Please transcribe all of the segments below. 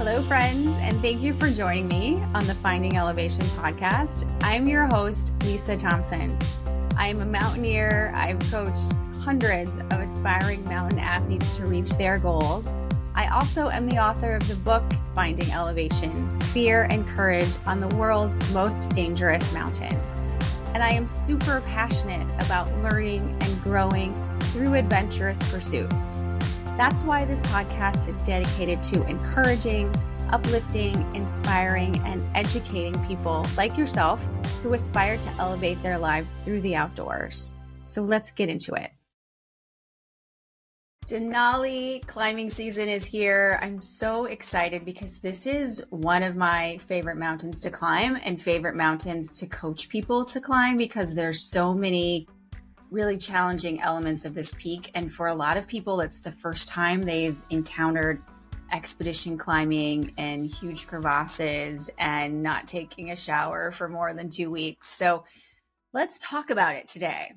Hello, friends, and thank you for joining me on the Finding Elevation podcast. I'm your host, Lisa Thompson. I am a mountaineer. I've coached hundreds of aspiring mountain athletes to reach their goals. I also am the author of the book, Finding Elevation, Fear and Courage on the World's Most Dangerous Mountain. And I am super passionate about learning and growing through adventurous pursuits. That's why this podcast is dedicated to encouraging, uplifting, inspiring, and educating people like yourself who aspire to elevate their lives through the outdoors. So let's get into it. Denali climbing season is here. I'm so excited because this is one of my favorite mountains to climb and favorite mountains to coach people to climb because there's so many really challenging elements of this peak. And for a lot of people, it's the first time they've encountered expedition climbing and huge crevasses and not taking a shower for more than 2 weeks. So let's talk about it today.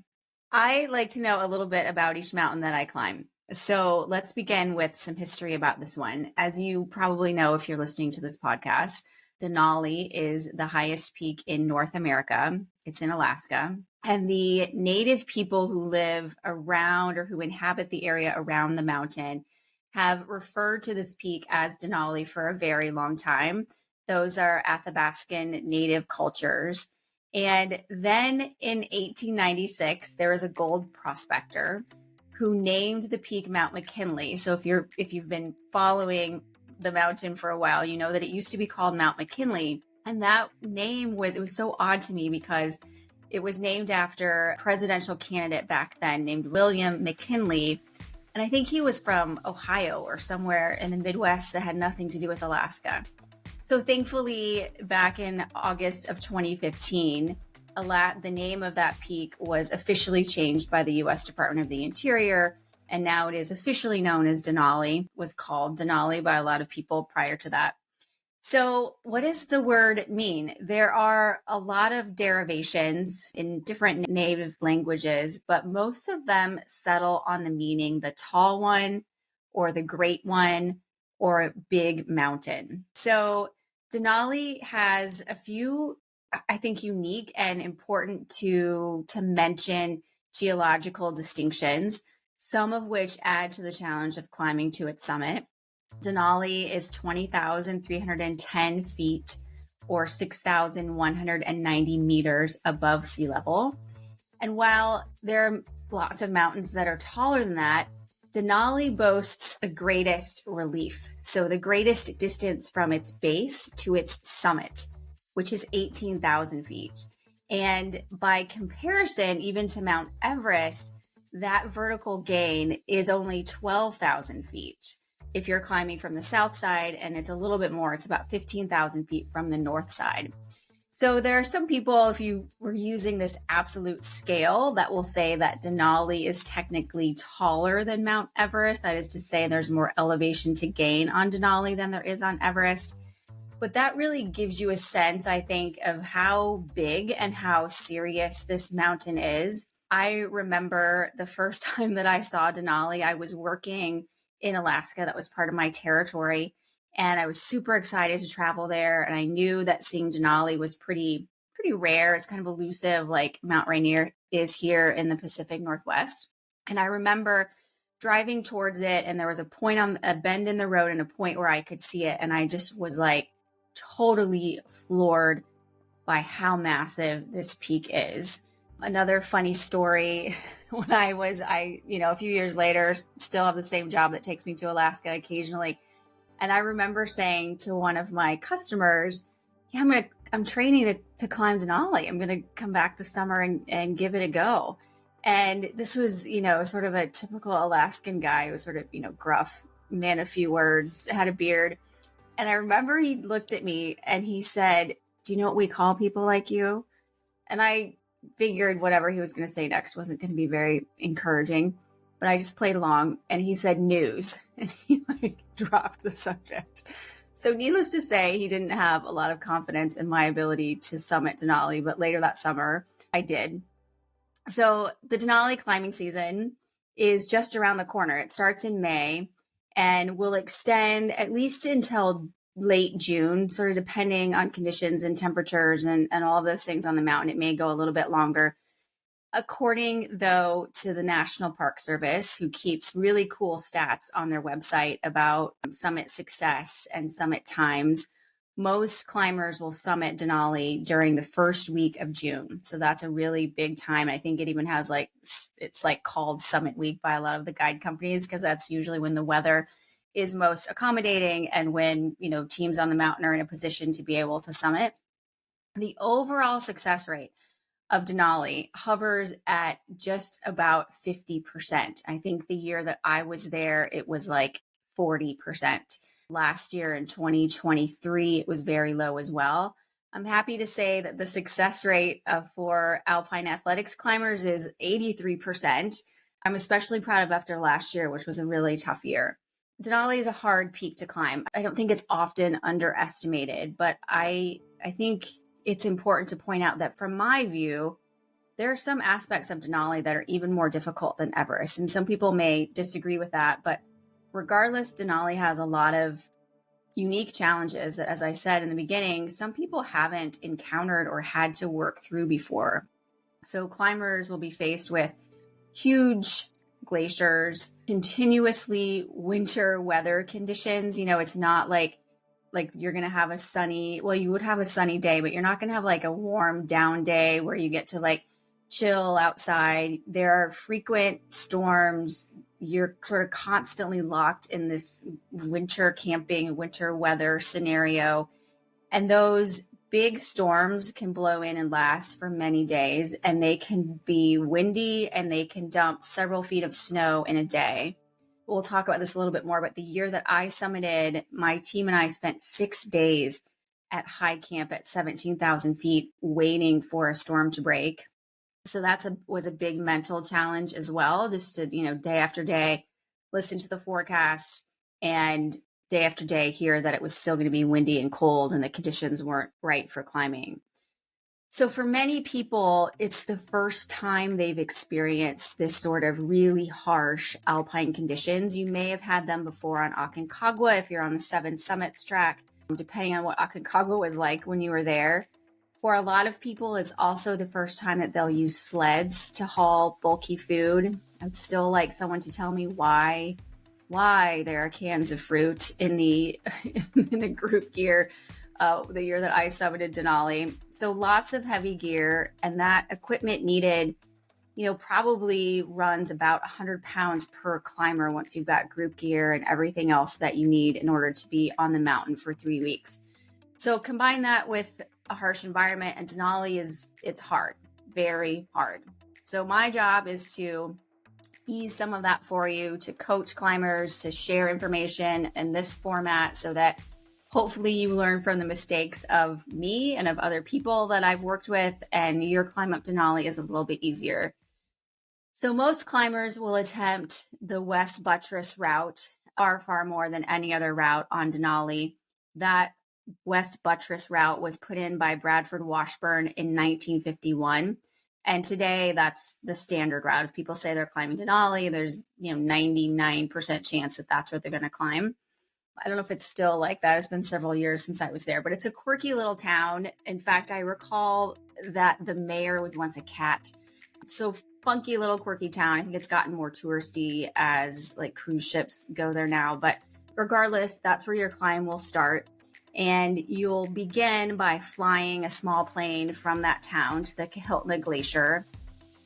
I like to know a little bit about each mountain that I climb. So let's begin with some history about this one. As you probably know, if you're listening to this podcast, Denali is the highest peak in North America. It's in Alaska. And the native people who live around or who inhabit the area around the mountain have referred to this peak as Denali for a very long time. Those are Athabascan native cultures. And then in 1896, there was a gold prospector who named the peak Mount McKinley. So if you've been following the mountain for a while, you know that it used to be called Mount McKinley. And that name was so odd to me because it was named after a presidential candidate back then named William McKinley. And I think he was from Ohio or somewhere in the Midwest that had nothing to do with Alaska. So thankfully, back in August of 2015, the name of that peak was officially changed by the U.S. Department of the Interior. And now it is officially known as Denali, was called Denali by a lot of people prior to that. So what does the word mean? There are a lot of derivations in different native languages, but most of them settle on the meaning the tall one or the great one or big mountain. So Denali has a few, I think, unique and important to mention geological distinctions, some of which add to the challenge of climbing to its summit. Denali is 20,310 feet or 6,190 meters above sea level. And while there are lots of mountains that are taller than that, Denali boasts the greatest relief. So the greatest distance from its base to its summit, which is 18,000 feet. And by comparison, even to Mount Everest, that vertical gain is only 12,000 feet. If you're climbing from the south side, and it's a little bit more, it's about 15,000 feet from the north side. So there are some people, if you were using this absolute scale, that will say that Denali is technically taller than Mount Everest. That is to say, there's more elevation to gain on Denali than there is on Everest. But that really gives you a sense, I think, of how big and how serious this mountain is. I remember the first time that I saw Denali, I was working in Alaska. That was part of my territory. And I was super excited to travel there. And I knew that seeing Denali was pretty rare. It's kind of elusive, like Mount Rainier is here in the Pacific Northwest. And I remember driving towards it, and there was a point on a bend in the road and a point where I could see it. And I just was like totally floored by how massive this peak is. Another funny story, when a few years later, still have the same job that takes me to Alaska occasionally. And I remember saying to one of my customers, yeah, I'm training to climb Denali. I'm going to come back this summer and give it a go. And this was, sort of a typical Alaskan guy who was sort of, gruff, man of few words, had a beard. And I remember he looked at me and he said, do you know what we call people like you? And I figured whatever he was going to say next wasn't going to be very encouraging, but I just played along, and he said news, and he dropped the subject. So needless to say, he didn't have a lot of confidence in my ability to summit Denali, but later that summer I did. So the Denali climbing season is just around the corner. It starts in May and will extend at least until late June, sort of depending on conditions and temperatures and all of those things on the mountain. It may go a little bit longer. According, though, to the National Park Service, who keeps really cool stats on their website about summit success and summit times, most climbers will summit Denali during the first week of June. So that's a really big time. I think it even has it's called Summit Week by a lot of the guide companies, because that's usually when the weather is most accommodating and when, teams on the mountain are in a position to be able to summit. The overall success rate of Denali hovers at just about 50%. I think the year that I was there, it was like 40%. Last year in 2023, it was very low as well. I'm happy to say that the success rate for alpine athletics climbers is 83%. I'm especially proud of after last year, which was a really tough year. Denali is a hard peak to climb. I don't think it's often underestimated, but I think it's important to point out that from my view, there are some aspects of Denali that are even more difficult than Everest. And some people may disagree with that, but regardless, Denali has a lot of unique challenges that, as I said in the beginning, some people haven't encountered or had to work through before. So climbers will be faced with huge glaciers, continuously winter weather conditions. It's not like you're going to have you would have a sunny day, but you're not going to have like a warm down day where you get to chill outside. There are frequent storms. You're sort of constantly locked in this winter camping, winter weather scenario. And those big storms can blow in and last for many days, and they can be windy and they can dump several feet of snow in a day. We'll talk about this a little bit more, but the year that I summited, my team and I spent 6 days at high camp at 17,000 feet waiting for a storm to break. So was a big mental challenge as well, just to, day after day, listen to the forecast and day after day hear that it was still going to be windy and cold and the conditions weren't right for climbing. So for many people, it's the first time they've experienced this sort of really harsh alpine conditions. You may have had them before on Aconcagua if you're on the Seven Summits track, depending on what Aconcagua was like when you were there. For a lot of people, it's also the first time that they'll use sleds to haul bulky food. I'd still like someone to tell me why there are cans of fruit in the in the group gear the year that I summited Denali. So lots of heavy gear, and that equipment needed, probably runs about 100 pounds per climber once you've got group gear and everything else that you need in order to be on the mountain for 3 weeks. So combine that with a harsh environment, and Denali it's hard, very hard. So my job is to ease some of that for you, to coach climbers, to share information in this format so that hopefully you learn from the mistakes of me and of other people that I've worked with, and your climb up Denali is a little bit easier. So most climbers will attempt the West Buttress route far more than any other route on Denali. That West Buttress route was put in by Bradford Washburn in 1951. And today that's the standard route. If people say they're climbing Denali, there's 99% chance that that's what they're going to climb. I don't know if it's still like that. It's been several years since I was there, but it's a quirky little town. In fact, I recall that the mayor was once a cat. So funky little quirky town. I think it's gotten more touristy as cruise ships go there now. But regardless, that's where your climb will start. And you'll begin by flying a small plane from that town to the Kahiltna Glacier.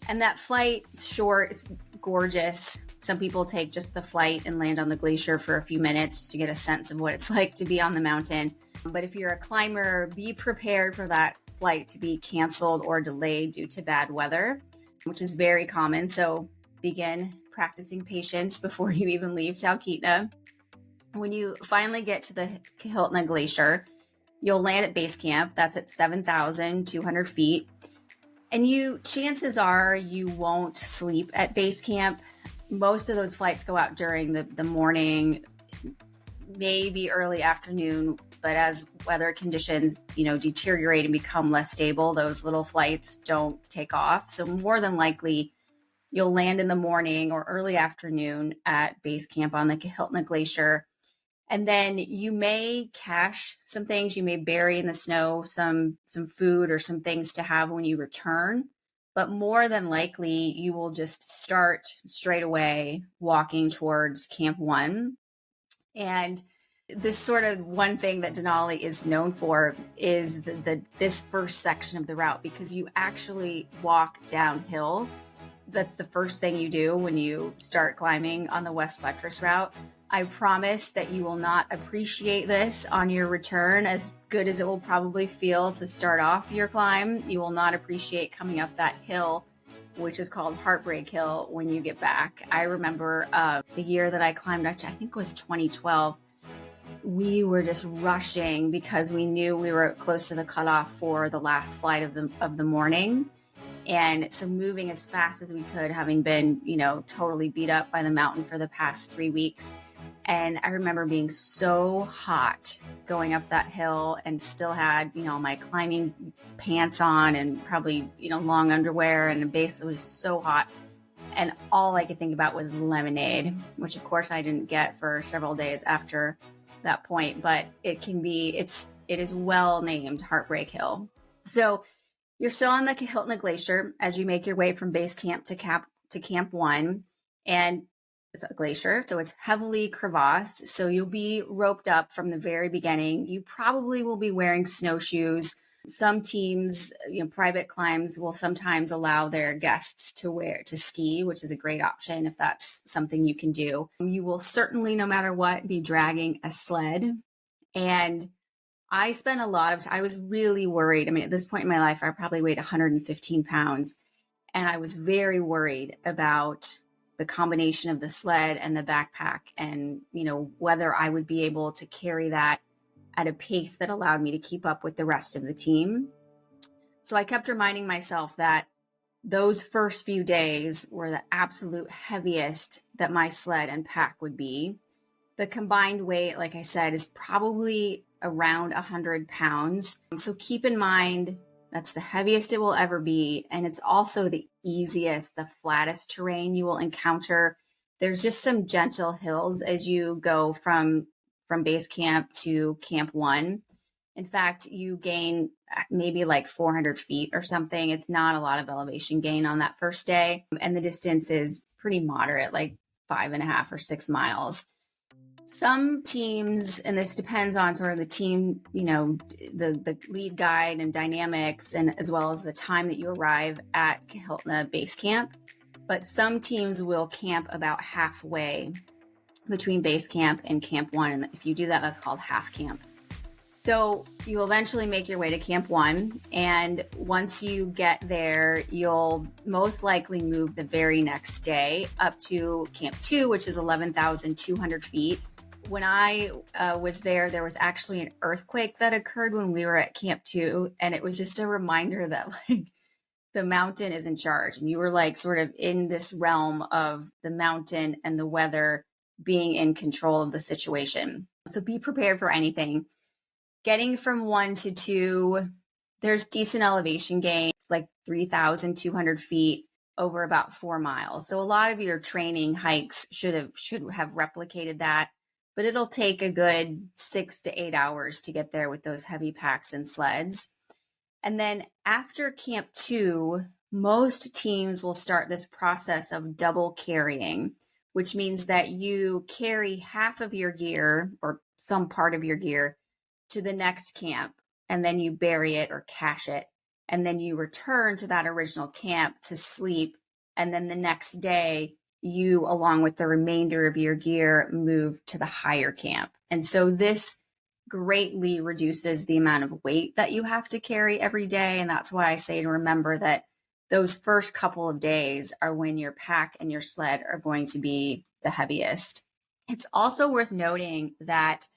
And that flight is short, it's gorgeous. Some people take just the flight and land on the glacier for a few minutes just to get a sense of what it's like to be on the mountain. But if you're a climber, be prepared for that flight to be canceled or delayed due to bad weather, which is very common. So begin practicing patience before you even leave Talkeetna. When you finally get to the Kahiltna Glacier, you'll land at base camp. That's at 7,200 feet. And chances are you won't sleep at base camp. Most of those flights go out during the morning, maybe early afternoon. But as weather conditions, deteriorate and become less stable, those little flights don't take off. So more than likely, you'll land in the morning or early afternoon at base camp on the Kahiltna Glacier. And then you may cache some things, you may bury in the snow some food or some things to have when you return, but more than likely you will just start straight away walking towards Camp 1. And this sort of one thing that Denali is known for is this first section of the route, because you actually walk downhill. That's the first thing you do when you start climbing on the West Buttress route. I promise that you will not appreciate this on your return as good as it will probably feel to start off your climb. You will not appreciate coming up that hill, which is called Heartbreak Hill, when you get back. I remember the year that I climbed, actually, I think it was 2012. We were just rushing because we knew we were close to the cutoff for the last flight of the morning. And so moving as fast as we could, having been, totally beat up by the mountain for the past 3 weeks. And I remember being so hot going up that hill and still had, my climbing pants on and probably, long underwear, and the base was so hot. And all I could think about was lemonade, which of course I didn't get for several days after that point, but it is well named Heartbreak Hill. So you're still on the Kahiltna Glacier as you make your way from base camp to Camp 1, and it's a glacier, so it's heavily crevassed. So you'll be roped up from the very beginning. You probably will be wearing snowshoes. Some teams, private climbs will sometimes allow their guests to ski, which is a great option if that's something you can do. You will certainly, no matter what, be dragging a sled. And I spent a lot of time, I was really worried. I mean, at this point in my life, I probably weighed 115 pounds. And I was very worried about the combination of the sled and the backpack and, whether I would be able to carry that at a pace that allowed me to keep up with the rest of the team. So I kept reminding myself that those first few days were the absolute heaviest that my sled and pack would be. The combined weight, like I said, is probably around 100 pounds. So keep in mind, that's the heaviest it will ever be. And it's also the easiest, the flattest terrain you will encounter. There's just some gentle hills as you go from base camp to Camp 1. In fact, you gain maybe like 400 feet or something. It's not a lot of elevation gain on that first day. And the distance is pretty moderate, like 5.5 or 6 miles. Some teams, and this depends on sort of the team, the lead guide and dynamics, and as well as the time that you arrive at Kahiltna Base Camp. But some teams will camp about halfway between base camp and Camp 1. And if you do that, that's called half camp. So you eventually make your way to Camp 1. And once you get there, you'll most likely move the very next day up to Camp 2, which is 11,200 feet. When I was there was actually an earthquake that occurred when we were at Camp 2. And it was just a reminder that the mountain is in charge. And you were sort of in this realm of the mountain and the weather being in control of the situation. So be prepared for anything. Getting from 1 to 2, there's decent elevation gain, like 3,200 feet over about 4 miles. So a lot of your training hikes should have replicated that, but it'll take a good 6 to 8 hours to get there with those heavy packs and sleds. And then after Camp 2, most teams will start this process of double carrying, which means that you carry half of your gear or some part of your gear to the next camp, and then you bury it or cache it. And then you return to that original camp to sleep. And then the next day, you, along with the remainder of your gear, move to the higher camp. And so this greatly reduces the amount of weight that you have to carry every day. And that's why I say to remember that those first couple of days are when your pack and your sled are going to be the heaviest. It's also worth noting that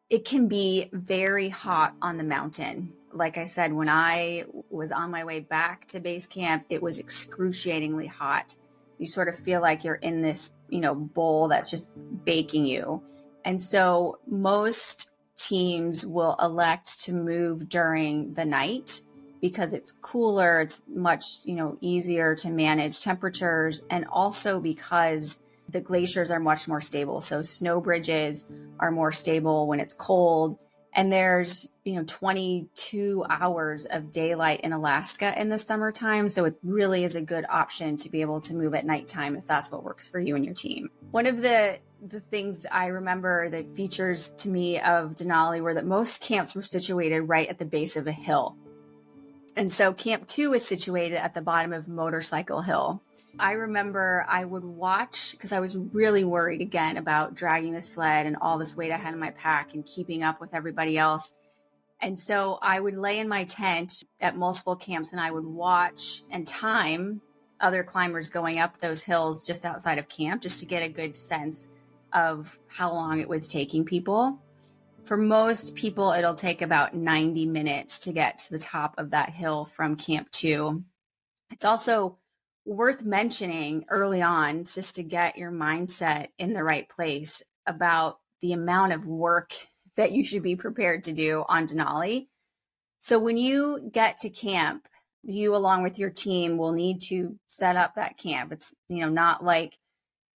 it can be very hot on the mountain. Like I said, when I was on my way back to base camp, it was excruciatingly hot. You sort of feel like you're in this, bowl that's just baking you. And so most teams will elect to move during the night because it's cooler, it's much, easier to manage temperatures, and also because The glaciers are much more stable. So snow bridges are more stable when it's cold. And there's, 22 hours of daylight in Alaska in the summertime. So it really is a good option to be able to move at nighttime if that's what works for you and your team. One of the things I remember, the features to me of Denali, were that most camps were situated right at the base of a hill. And so Camp 2 is situated at the bottom of Motorcycle Hill. I remember I would watch, because I was really worried again about dragging the sled and all this weight I had in my pack and keeping up with everybody else. And so I would lay in my tent at multiple camps and I would watch and time other climbers going up those hills just outside of camp, just to get a good sense of how long it was taking people. For most people, it'll take about 90 minutes to get to the top of that hill from Camp 2. It's also worth mentioning early on, just to get your mindset in the right place, about the amount of work that you should be prepared to do on Denali. So when you get to camp, you along with your team will need to set up that camp. It's, not like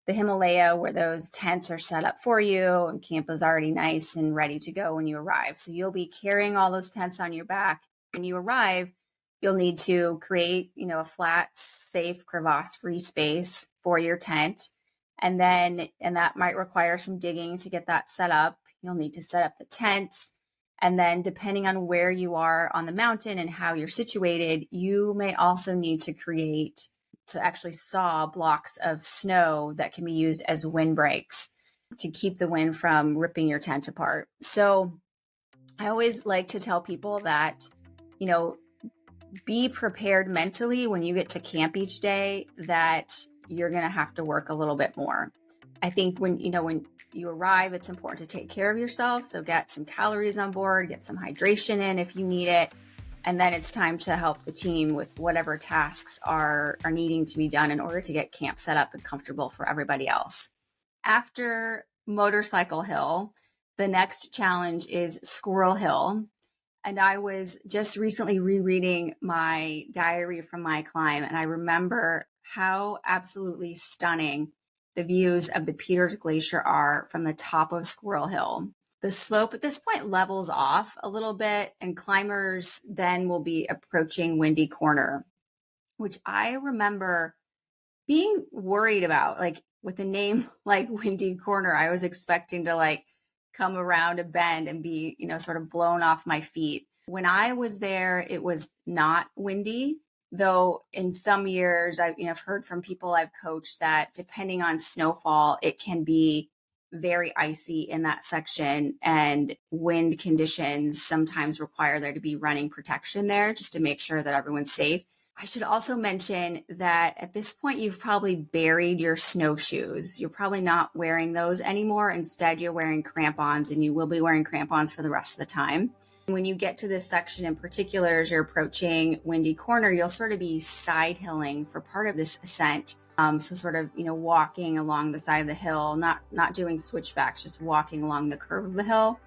the Himalaya where those tents are set up for you and camp is already nice and ready to go when you arrive. So you'll be carrying all those tents on your back. When you arrive, you'll need to create, a flat, safe, crevasse-free space for your tent. And that might require some digging to get that set up. You'll need to set up the tents. And then depending on where you are on the mountain and how you're situated, you may also need to actually saw blocks of snow that can be used as windbreaks to keep the wind from ripping your tent apart. So I always like to tell people that, be prepared mentally when you get to camp each day that you're going to have to work a little bit more. I think when you arrive, it's important to take care of yourself. So get some calories on board, get some hydration in if you need it. And then it's time to help the team with whatever tasks are needing to be done in order to get camp set up and comfortable for everybody else. After Motorcycle Hill, the next challenge is Squirrel Hill. And I was just recently rereading my diary from my climb, and I remember how absolutely stunning the views of the Peters Glacier are from the top of Squirrel Hill. The slope at this point levels off a little bit, and climbers then will be approaching Windy Corner, which I remember being worried about. Like, with a name like Windy Corner, I was expecting to come around a bend and be, sort of blown off my feet. When I was there, it was not windy, though in some years I've heard from people I've coached that depending on snowfall, it can be very icy in that section, and wind conditions sometimes require there to be running protection there just to make sure that everyone's safe. I should also mention that at this point, you've probably buried your snowshoes. You're probably not wearing those anymore. Instead, you're wearing crampons, and you will be wearing crampons for the rest of the time. When you get to this section in particular, as you're approaching Windy Corner, you'll sort of be side hilling for part of this ascent. So sort of, walking along the side of the hill, not doing switchbacks, just walking along the curve of the hill.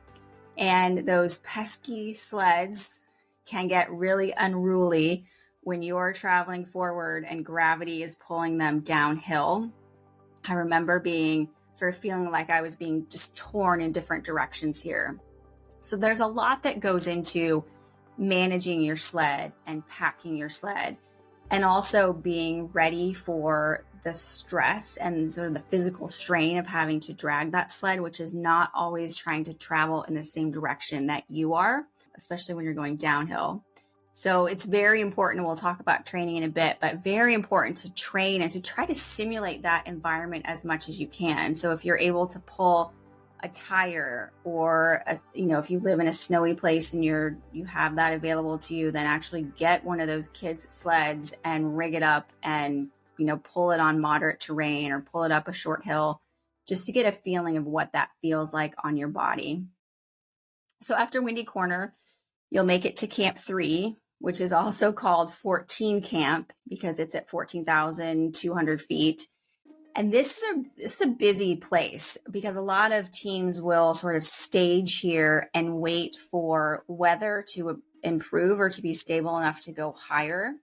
And those pesky sleds can get really unruly when you're traveling forward and gravity is pulling them downhill. I remember sort of feeling like I was being just torn in different directions here. So there's a lot that goes into managing your sled and packing your sled, and also being ready for the stress and sort of the physical strain of having to drag that sled, which is not always trying to travel in the same direction that you are, especially when you're going downhill. So it's very important, and we'll talk about training in a bit, but very important to train and to try to simulate that environment as much as you can. So if you're able to pull a tire, or if you live in a snowy place and you have that available to you, then actually get one of those kids' sleds and rig it up and pull it on moderate terrain or pull it up a short hill, just to get a feeling of what that feels like on your body. So after Windy Corner, you'll make it to Camp 3, which is also called 14 Camp because it's at 14,200 feet. And this is a busy place because a lot of teams will sort of stage here and wait for weather to improve or to be stable enough to go higher.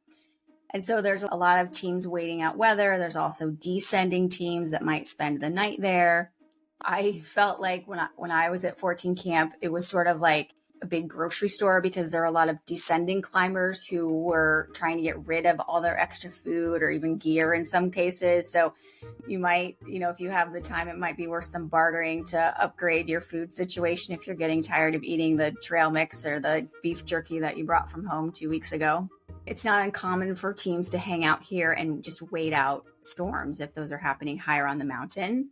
And so there's a lot of teams waiting out weather. There's also descending teams that might spend the night there. I felt like when I was at 14 camp, it was sort of like a big grocery store because there are a lot of descending climbers who were trying to get rid of all their extra food or even gear in some cases. So you might, if you have the time, it might be worth some bartering to upgrade your food situation if you're getting tired of eating the trail mix or the beef jerky that you brought from home 2 weeks ago. It's not uncommon for teams to hang out here and just wait out storms if those are happening higher on the mountain.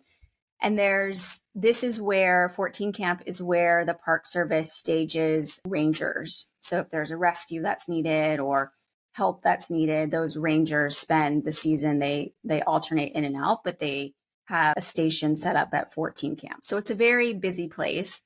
And this is where 14 camp is where the Park Service stages rangers. So if there's a rescue that's needed or help that's needed, those rangers spend the season, they alternate in and out, but they have a station set up at 14 camp. So it's a very busy place.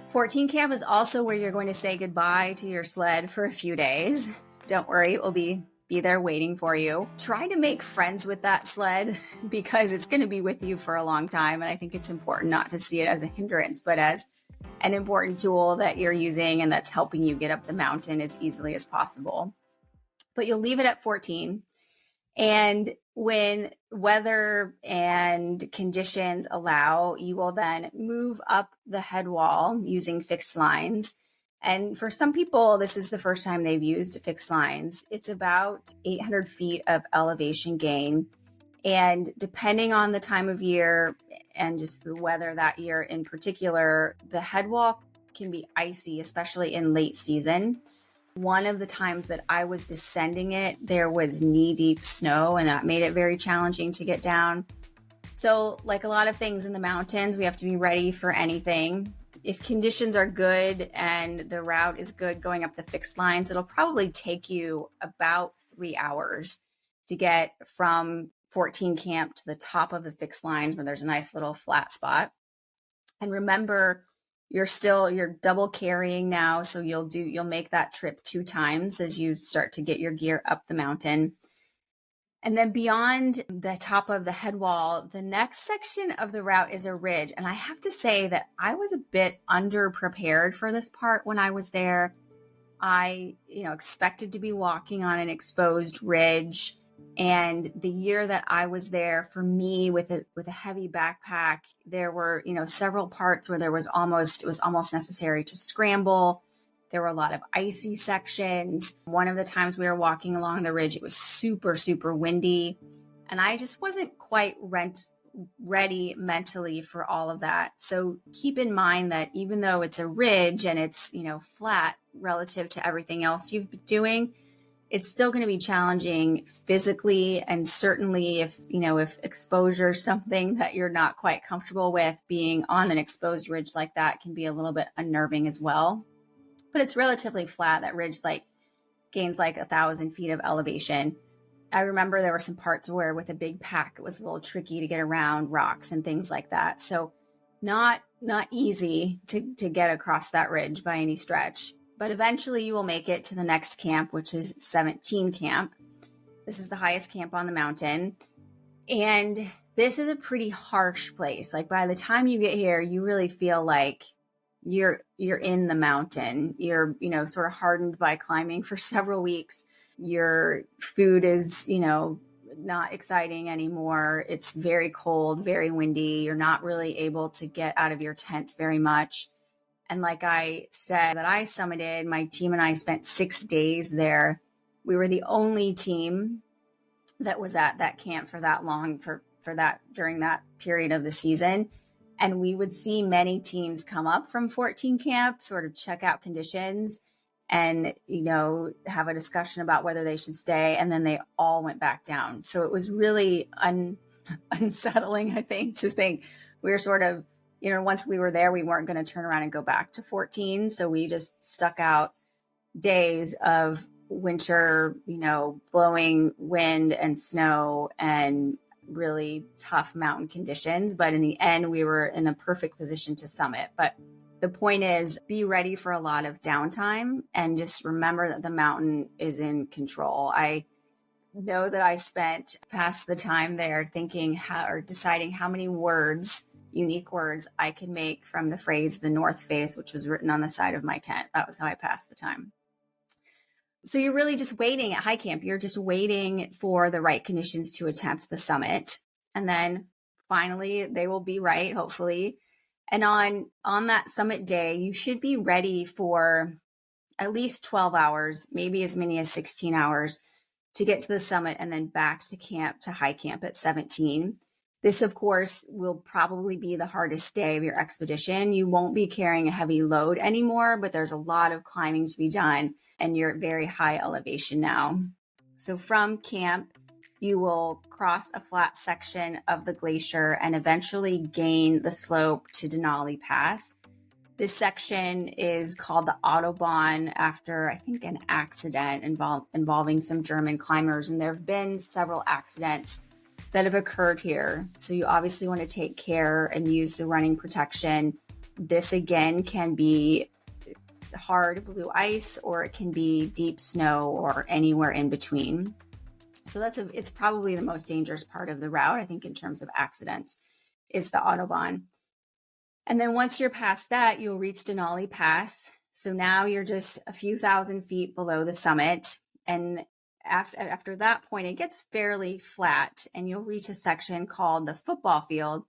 14 camp is also where you're going to say goodbye to your sled for a few days. Don't worry, it will be there waiting for you. Try to make friends with that sled because it's going to be with you for a long time. And I think it's important not to see it as a hindrance, but as an important tool that you're using and that's helping you get up the mountain as easily as possible. But you'll leave it at 14. And when weather and conditions allow, you will then move up the head wall using fixed lines. And for some people, this is the first time they've used fixed lines. It's about 800 feet of elevation gain. And depending on the time of year and just the weather that year in particular, the head wall can be icy, especially in late season. One of the times that I was descending it, there was knee-deep snow, and that made it very challenging to get down. So like a lot of things in the mountains, we have to be ready for anything. If conditions are good and the route is good going up the fixed lines, it'll probably take you about 3 hours to get from 14 camp to the top of the fixed lines where there's a nice little flat spot. And remember, you're double carrying now. So you'll make that trip 2 times as you start to get your gear up the mountain. And then beyond the top of the head wall, the next section of the route is a ridge. And I have to say that I was a bit underprepared for this part when I was there. I, expected to be walking on an exposed ridge. And the year that I was there, for me with a heavy backpack, there were, several parts where it was almost necessary to scramble. There were a lot of icy sections. One of the times we were walking along the ridge, it was super, super windy. And I just wasn't quite ready mentally for all of that. So keep in mind that even though it's a ridge and it's, flat relative to everything else you've been doing, it's still going to be challenging physically. And certainly if exposure is something that you're not quite comfortable with, being on an exposed ridge like that can be a little bit unnerving as well. But it's relatively flat. That ridge gains 1,000 feet of elevation. I remember there were some parts where with a big pack, it was a little tricky to get around rocks and things like that. So not easy to get across that ridge by any stretch. But eventually you will make it to the next camp, which is 17 camp. This is the highest camp on the mountain. And this is a pretty harsh place. By the time you get here, you really feel like you're in the mountain. You're, sort of hardened by climbing for several weeks. Your food is, not exciting anymore. It's very cold, very windy. You're not really able to get out of your tent very much. And like I said, that I summited, my team and I spent 6 days there. We were the only team that was at that camp for that long, for that during that period of the season. And we would see many teams come up from 14 camp, sort of check out conditions and, have a discussion about whether they should stay. And then they all went back down. So it was really unsettling, I think, to think we were sort of, once we were there, we weren't going to turn around and go back to 14. So we just stuck out days of winter, blowing wind and snow and really tough mountain conditions. But in the end, we were in a perfect position to summit. But the point is, be ready for a lot of downtime and just remember that the mountain is in control. I know that I spent past the time there thinking deciding how many unique words I could make from the phrase, the North Face, which was written on the side of my tent. That was how I passed the time. So you're really just waiting at high camp. You're just waiting for the right conditions to attempt the summit. And then finally they will be right, hopefully. And on that summit day, you should be ready for at least 12 hours, maybe as many as 16 hours to get to the summit and then back to camp, to high camp at 17. This, of course, will probably be the hardest day of your expedition. You won't be carrying a heavy load anymore, but there's a lot of climbing to be done, and you're at very high elevation now. So from camp, you will cross a flat section of the glacier and eventually gain the slope to Denali Pass. This section is called the Autobahn after, I think, an accident involving some German climbers. And there have been several accidents that have occurred here. So you obviously want to take care and use the running protection. This, again, can be hard blue ice, or it can be deep snow, or anywhere in between. So it's probably the most dangerous part of the route, I think, in terms of accidents, is the Autobahn. And then once you're past that, you'll reach Denali Pass. So now you're just a few thousand feet below the summit. And after that point, it gets fairly flat, and you'll reach a section called the football field,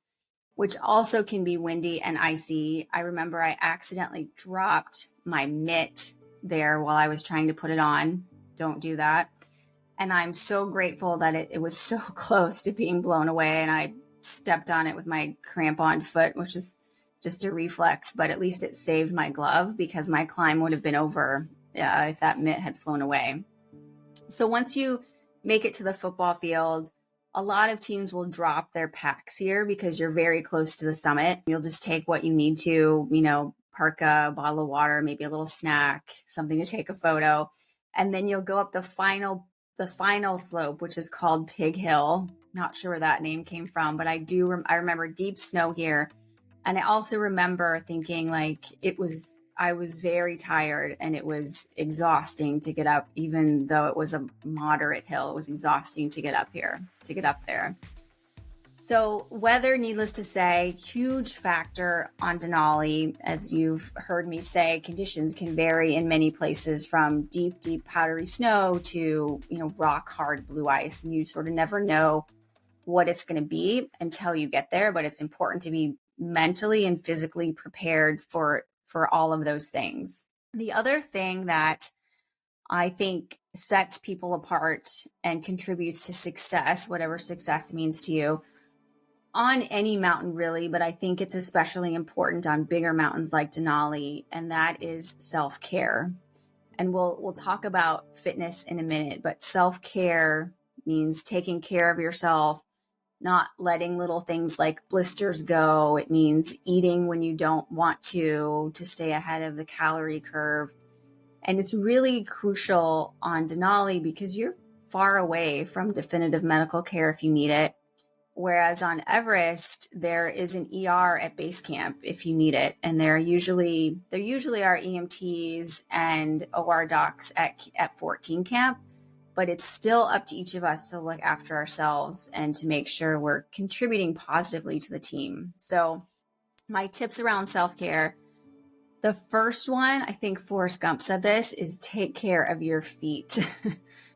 which also can be windy and icy. I remember I accidentally dropped my mitt there while I was trying to put it on. Don't do that. And I'm so grateful that it was so close to being blown away, and I stepped on it with my crampon foot, which is just a reflex, but at least it saved my glove, because my climb would have been over if that mitt had flown away. So once you make it to the football field, a lot of teams will drop their packs here because you're very close to the summit. You'll just take what you need to, parka, bottle of water, maybe a little snack, something to take a photo. And then you'll go up the final slope, which is called Pig Hill. Not sure where that name came from, but I remember deep snow here. And I also remember thinking, like, I was very tired, and it was exhausting to get up, even though it was a moderate hill. It was exhausting to get up there. So weather, needless to say, huge factor on Denali. As you've heard me say, conditions can vary in many places, from deep, deep powdery snow to, rock hard blue ice. And you sort of never know what it's going to be until you get there. But it's important to be mentally and physically prepared for all of those things. The other thing that I think sets people apart and contributes to success, whatever success means to you, on any mountain really, but I think it's especially important on bigger mountains like Denali, and that is self-care. And we'll talk about fitness in a minute, but self-care means taking care of yourself, not letting little things like blisters go. It means eating when you don't want to stay ahead of the calorie curve. And it's really crucial on Denali because you're far away from definitive medical care if you need it. Whereas on Everest, there is an ER at base camp if you need it. And there usually are EMTs and OR docs at 14 camp. But it's still up to each of us to look after ourselves and to make sure we're contributing positively to the team. So my tips around self-care, the first one, I think Forrest Gump said this, is take care of your feet.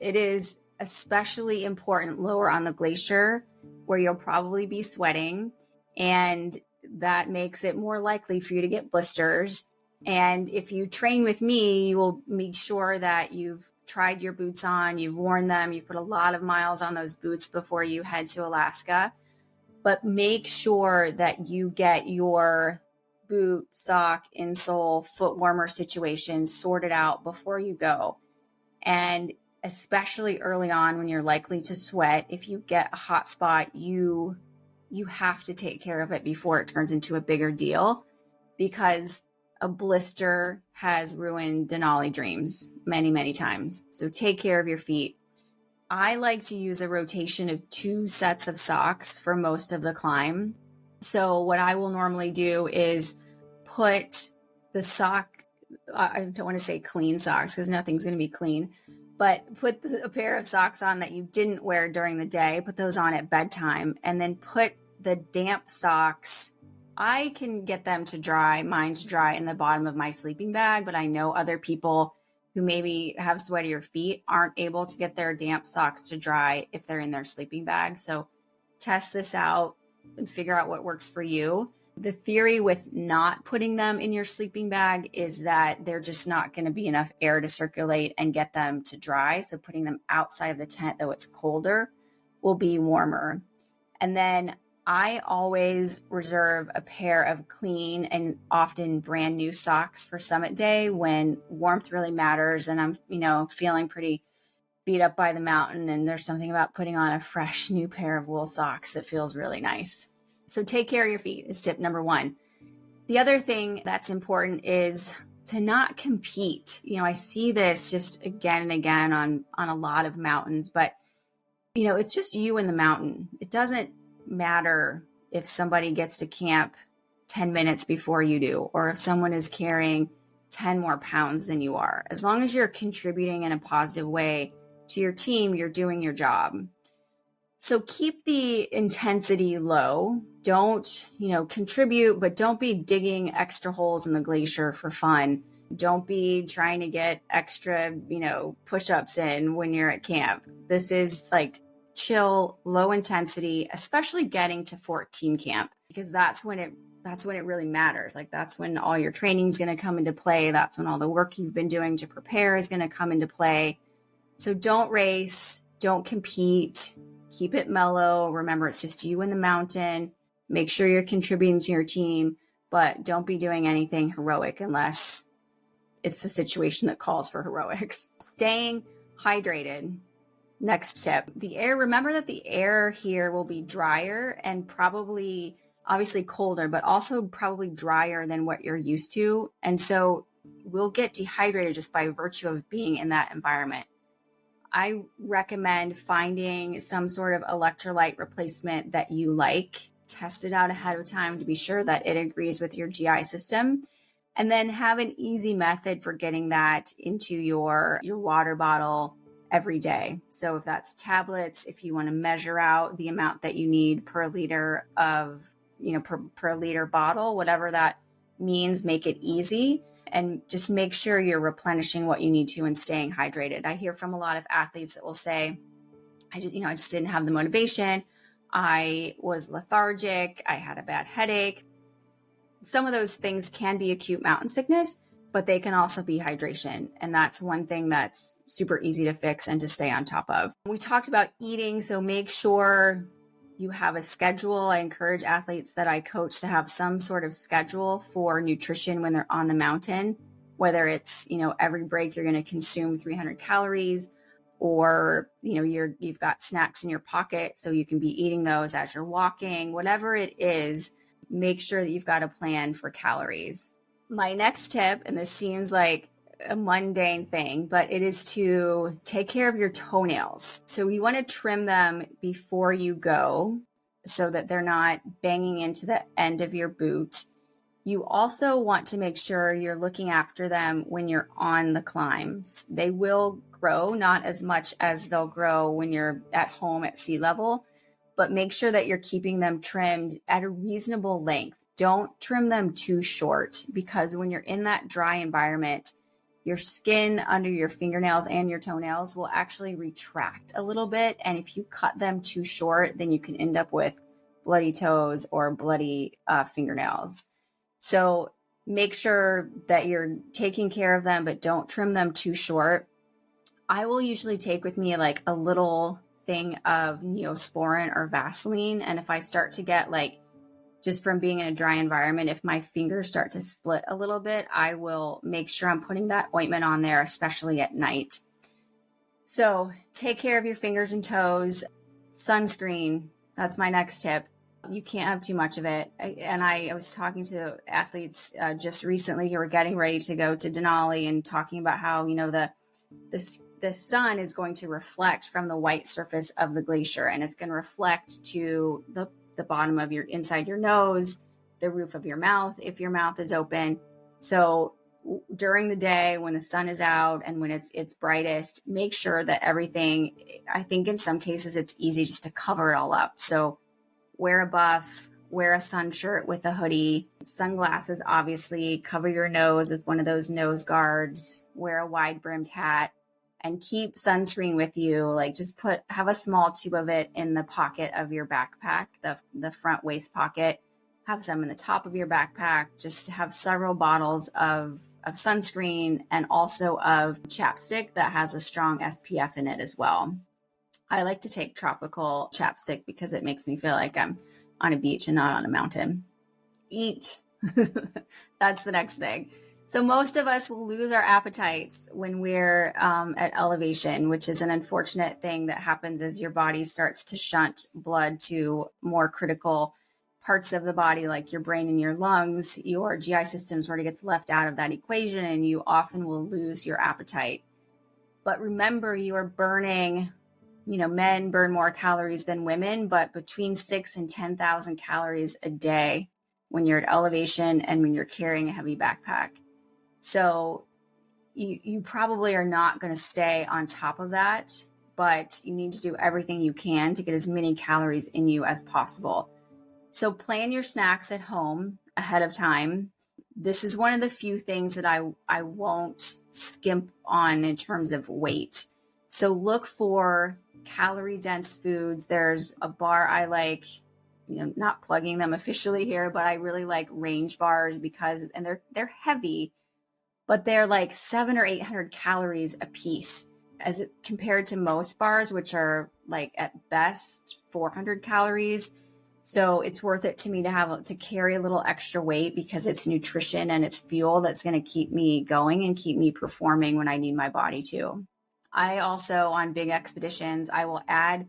It is especially important lower on the glacier, where you'll probably be sweating, and that makes it more likely for you to get blisters. And if you train with me, you will make sure that you've tried your boots on, you've worn them, you've put a lot of miles on those boots before you head to Alaska. But make sure that you get your boot, sock, insole, foot warmer situation sorted out before you go. And especially early on when you're likely to sweat, if you get a hot spot, you have to take care of it before it turns into a bigger deal, because a blister has ruined Denali dreams many, many times. So take care of your feet. I like to use a rotation of 2 sets of socks for most of the climb. So what I will normally do is put the sock, I don't want to say clean socks because nothing's going to be clean, but put a pair of socks on that you didn't wear during the day, put those on at bedtime, and then put the damp socks. I can get them to dry, mine to dry in the bottom of my sleeping bag, but I know other people who maybe have sweatier feet aren't able to get their damp socks to dry if they're in their sleeping bag. So test this out and figure out what works for you. The theory with not putting them in your sleeping bag is that they're just not going to be enough air to circulate and get them to dry. So putting them outside of the tent, though it's colder, will be warmer. And then I always reserve a pair of clean and often brand new socks for summit day when warmth really matters and I'm, feeling pretty beat up by the mountain. And there's something about putting on a fresh new pair of wool socks that feels really nice. So take care of your feet is tip number one. The other thing that's important is to not compete. I see this just again and again on a lot of mountains, but it's just you and the mountain. It doesn't matter if somebody gets to camp 10 minutes before you do, or if someone is carrying 10 more pounds than you are. As long as you're contributing in a positive way to your team, you're doing your job. So keep the intensity low. Don't, contribute, but don't be digging extra holes in the glacier for fun. Don't be trying to get extra, push-ups in when you're at camp. This is like chill, low intensity, especially getting to 14 camp, because that's when it really matters. Like that's when all your training is going to come into play. That's when all the work you've been doing to prepare is going to come into play. So don't race, don't compete, keep it mellow. Remember, it's just you and the mountain. Make sure you're contributing to your team, but don't be doing anything heroic unless it's a situation that calls for heroics. Staying hydrated. Next tip, remember that the air here will be drier and probably obviously colder, but also probably drier than what you're used to. And so we'll get dehydrated just by virtue of being in that environment. I recommend finding some sort of electrolyte replacement that you like. Test it out ahead of time to be sure that it agrees with your GI system. And then have an easy method for getting that into your water bottle every day. So if that's tablets, if you want to measure out the amount that you need per liter of, per liter bottle, whatever that means, make it easy. And just make sure you're replenishing what you need to and staying hydrated. I hear from a lot of athletes that will say, I just didn't have the motivation. I was lethargic. I had a bad headache. Some of those things can be acute mountain sickness, but they can also be hydration. And that's one thing that's super easy to fix and to stay on top of. We talked about eating, so make sure you have a schedule. I encourage athletes that I coach to have some sort of schedule for nutrition when they're on the mountain, whether it's, every break you're going to consume 300 calories or, you've got snacks in your pocket so you can be eating those as you're walking, whatever it is, make sure that you've got a plan for calories. My next tip, and this seems like a mundane thing, but it is to take care of your toenails. So you want to trim them before you go so that they're not banging into the end of your boot. You also want to make sure you're looking after them when you're on the climbs. They will grow, not as much as they'll grow when you're at home at sea level, but make sure that you're keeping them trimmed at a reasonable length. Don't trim them too short, because when you're in that dry environment, your skin under your fingernails and your toenails will actually retract a little bit. And if you cut them too short, then you can end up with bloody toes or bloody fingernails. So make sure that you're taking care of them, but don't trim them too short. I will usually take with me like a little thing of Neosporin or Vaseline. And if I start to get just from being in a dry environment, if my fingers start to split a little bit, I will make sure I'm putting that ointment on there, especially at night. So take care of your fingers and toes. Sunscreen, that's my next tip. You can't have too much of it. I was talking to athletes just recently who were getting ready to go to Denali and talking about how, the sun is going to reflect from the white surface of the glacier, and it's going to reflect to the bottom of inside your nose, the roof of your mouth, if your mouth is open. So during the day when the sun is out and when it's brightest, make sure that everything, I think in some cases it's easy just to cover it all up. So wear a buff, wear a sun shirt with a hoodie, sunglasses, obviously, cover your nose with one of those nose guards, wear a wide brimmed hat, and keep sunscreen with you. Like just have a small tube of it in the pocket of your backpack, the front waist pocket, have some in the top of your backpack, just have several bottles of sunscreen and also of chapstick that has a strong SPF in it as well. I like to take tropical chapstick because it makes me feel like I'm on a beach and not on a mountain. Eat. That's the next thing. So most of us will lose our appetites when we're at elevation, which is an unfortunate thing that happens as your body starts to shunt blood to more critical parts of the body, like your brain and your lungs. Your GI system sort of gets left out of that equation, and you often will lose your appetite. But remember, you are burning, men burn more calories than women, but between 6,000 and 10,000 calories a day when you're at elevation and when you're carrying a heavy backpack. So you probably are not going to stay on top of that, but you need to do everything you can to get as many calories in you as possible. So plan your snacks at home ahead of time. This is one of the few things that I won't skimp on in terms of weight. So look for calorie dense foods. There's a bar I like, not plugging them officially here, but I really like Range bars and they're heavy, but they're like 700 or 800 calories a piece as compared to most bars, which are like at best 400 calories. So it's worth it to me to carry a little extra weight because it's nutrition and it's fuel that's going to keep me going and keep me performing when I need my body to. I also, on big expeditions, I will add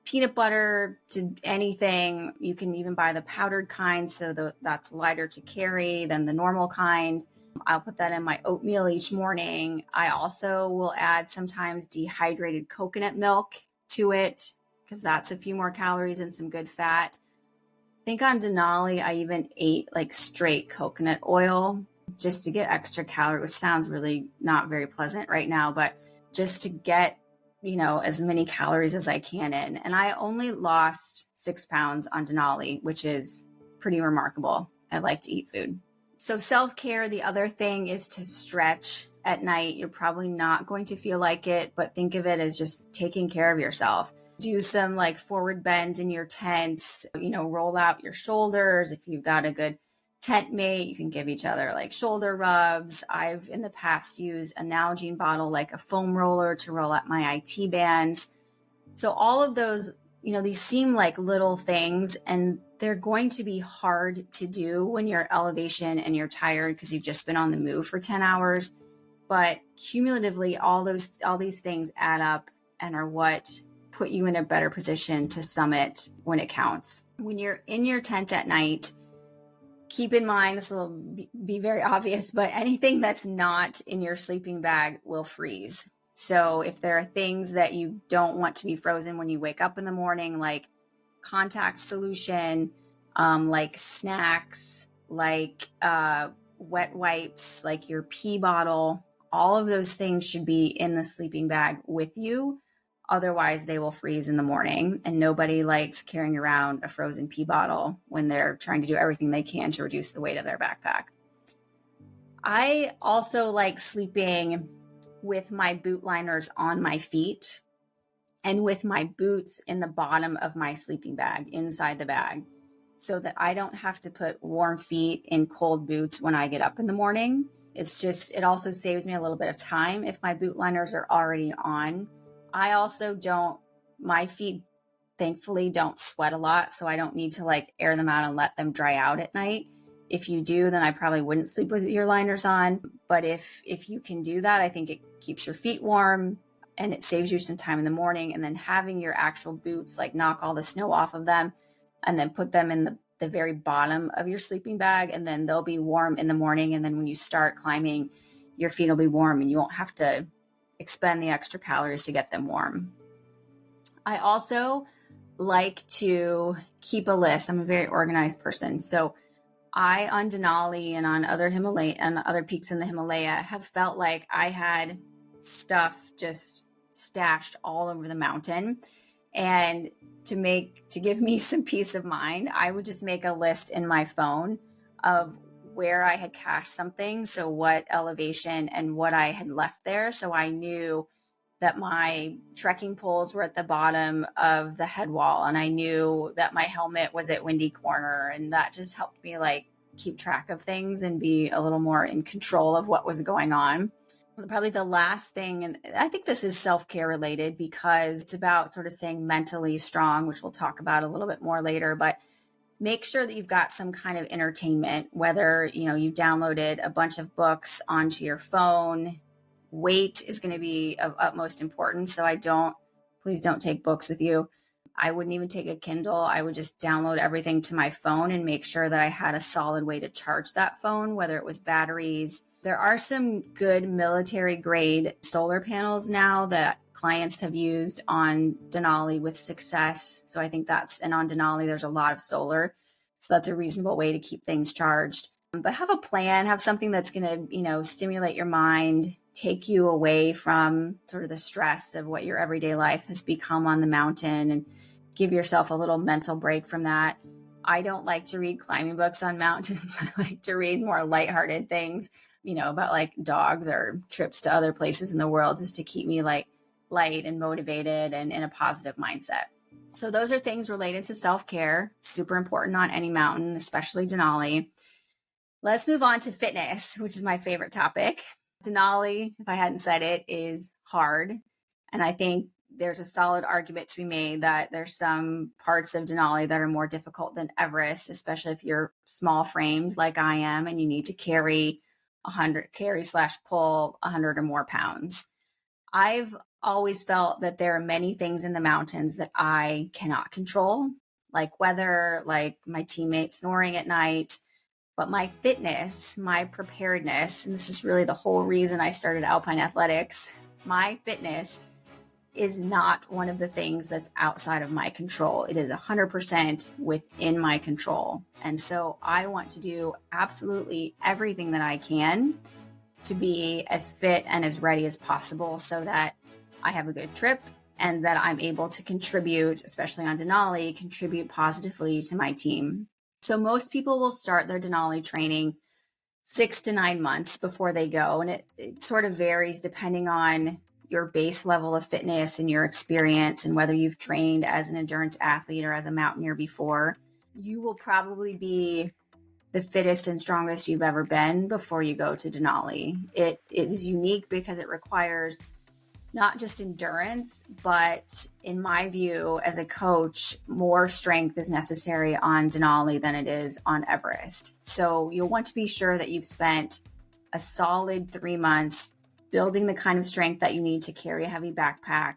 peanut butter to anything. You can even buy the powdered kind, so that's lighter to carry than the normal kind. I'll put that in my oatmeal each morning. I also will add sometimes dehydrated coconut milk to it because that's a few more calories and some good fat. I think on Denali, I even ate like straight coconut oil just to get extra calories, which sounds really not very pleasant right now, but just to get, as many calories as I can in. And I only lost 6 pounds on Denali, which is pretty remarkable. I like to eat food. So self-care, the other thing is to stretch at night. You're probably not going to feel like it, but think of it as just taking care of yourself. Do some like forward bends in your tents, roll out your shoulders. If you've got a good tent mate, you can give each other like shoulder rubs. I've in the past used a Nalgene bottle, like a foam roller to roll out my IT bands. So all of those, these seem like little things and they're going to be hard to do when you're at elevation and you're tired because you've just been on the move for 10 hours. But cumulatively, all these things add up and are what put you in a better position to summit when it counts. When you're in your tent at night, keep in mind, this will be very obvious, but anything that's not in your sleeping bag will freeze. So if there are things that you don't want to be frozen when you wake up in the morning, like contact solution, like snacks, like wet wipes, like your pee bottle, all of those things should be in the sleeping bag with you. Otherwise, they will freeze in the morning, and nobody likes carrying around a frozen pee bottle when they're trying to do everything they can to reduce the weight of their backpack. I also like sleeping with my boot liners on my feet and with my boots in the bottom of my sleeping bag, inside the bag, so that I don't have to put warm feet in cold boots when I get up in the morning. It also saves me a little bit of time if my boot liners are already on. I also my feet thankfully don't sweat a lot, so I don't need to like air them out and let them dry out at night. If you do, then I probably wouldn't sleep with your liners on. But if you can do that, I think it keeps your feet warm and it saves you some time in the morning. And then having your actual boots, like knock all the snow off of them and then put them in the very bottom of your sleeping bag, and then they'll be warm in the morning. And then when you start climbing, your feet will be warm and you won't have to expend the extra calories to get them warm. I also like to keep a list. I'm a very organized person. So I, on Denali and on other peaks in the Himalaya, have felt like I had stuff just stashed all over the mountain. And to give me some peace of mind, I would just make a list in my phone of where I had cached something. So what elevation and what I had left there. So I knew that my trekking poles were at the bottom of the head wall, and I knew that my helmet was at Windy Corner. And that just helped me like keep track of things and be a little more in control of what was going on. Probably the last thing, and I think this is self-care related because it's about sort of staying mentally strong, which we'll talk about a little bit more later, but make sure that you've got some kind of entertainment, whether, you downloaded a bunch of books onto your phone. Weight is going to be of utmost importance. So please don't take books with you. I wouldn't even take a Kindle. I would just download everything to my phone and make sure that I had a solid way to charge that phone, whether it was batteries. There are some good military grade solar panels now that clients have used on Denali with success. So I think and on Denali, there's a lot of solar. So that's a reasonable way to keep things charged. But have a plan, have something that's going to, stimulate your mind, take you away from sort of the stress of what your everyday life has become on the mountain, and give yourself a little mental break from that. I don't like to read climbing books on mountains. I like to read more lighthearted things, about like dogs or trips to other places in the world, just to keep me like light and motivated and in a positive mindset. So those are things related to self-care, super important on any mountain, especially Denali. Let's move on to fitness, which is my favorite topic. Denali, if I hadn't said it, is hard. And I think there's a solid argument to be made that there's some parts of Denali that are more difficult than Everest, especially if you're small framed like I am and you need to carry 100 pull 100 or more pounds. I've always felt that there are many things in the mountains that I cannot control, like weather, like my teammates snoring at night. But my fitness, my preparedness, and this is really the whole reason I started alpine athletics, my fitness is not one of the things that's outside of my control. It is 100% within my control. And so I want to do absolutely everything that I can to be as fit and as ready as possible so that I have a good trip and that I'm able to contribute, especially on Denali, contribute positively to my team. So most people will start their Denali training 6 to 9 months before they go. And it sort of varies depending on your base level of fitness and your experience and whether you've trained as an endurance athlete or as a mountaineer before. You will probably be the fittest and strongest you've ever been before you go to Denali. It is unique because it requires not just endurance, but in my view, as a coach, more strength is necessary on Denali than it is on Everest. So you'll want to be sure that you've spent a solid 3 months building the kind of strength that you need to carry a heavy backpack,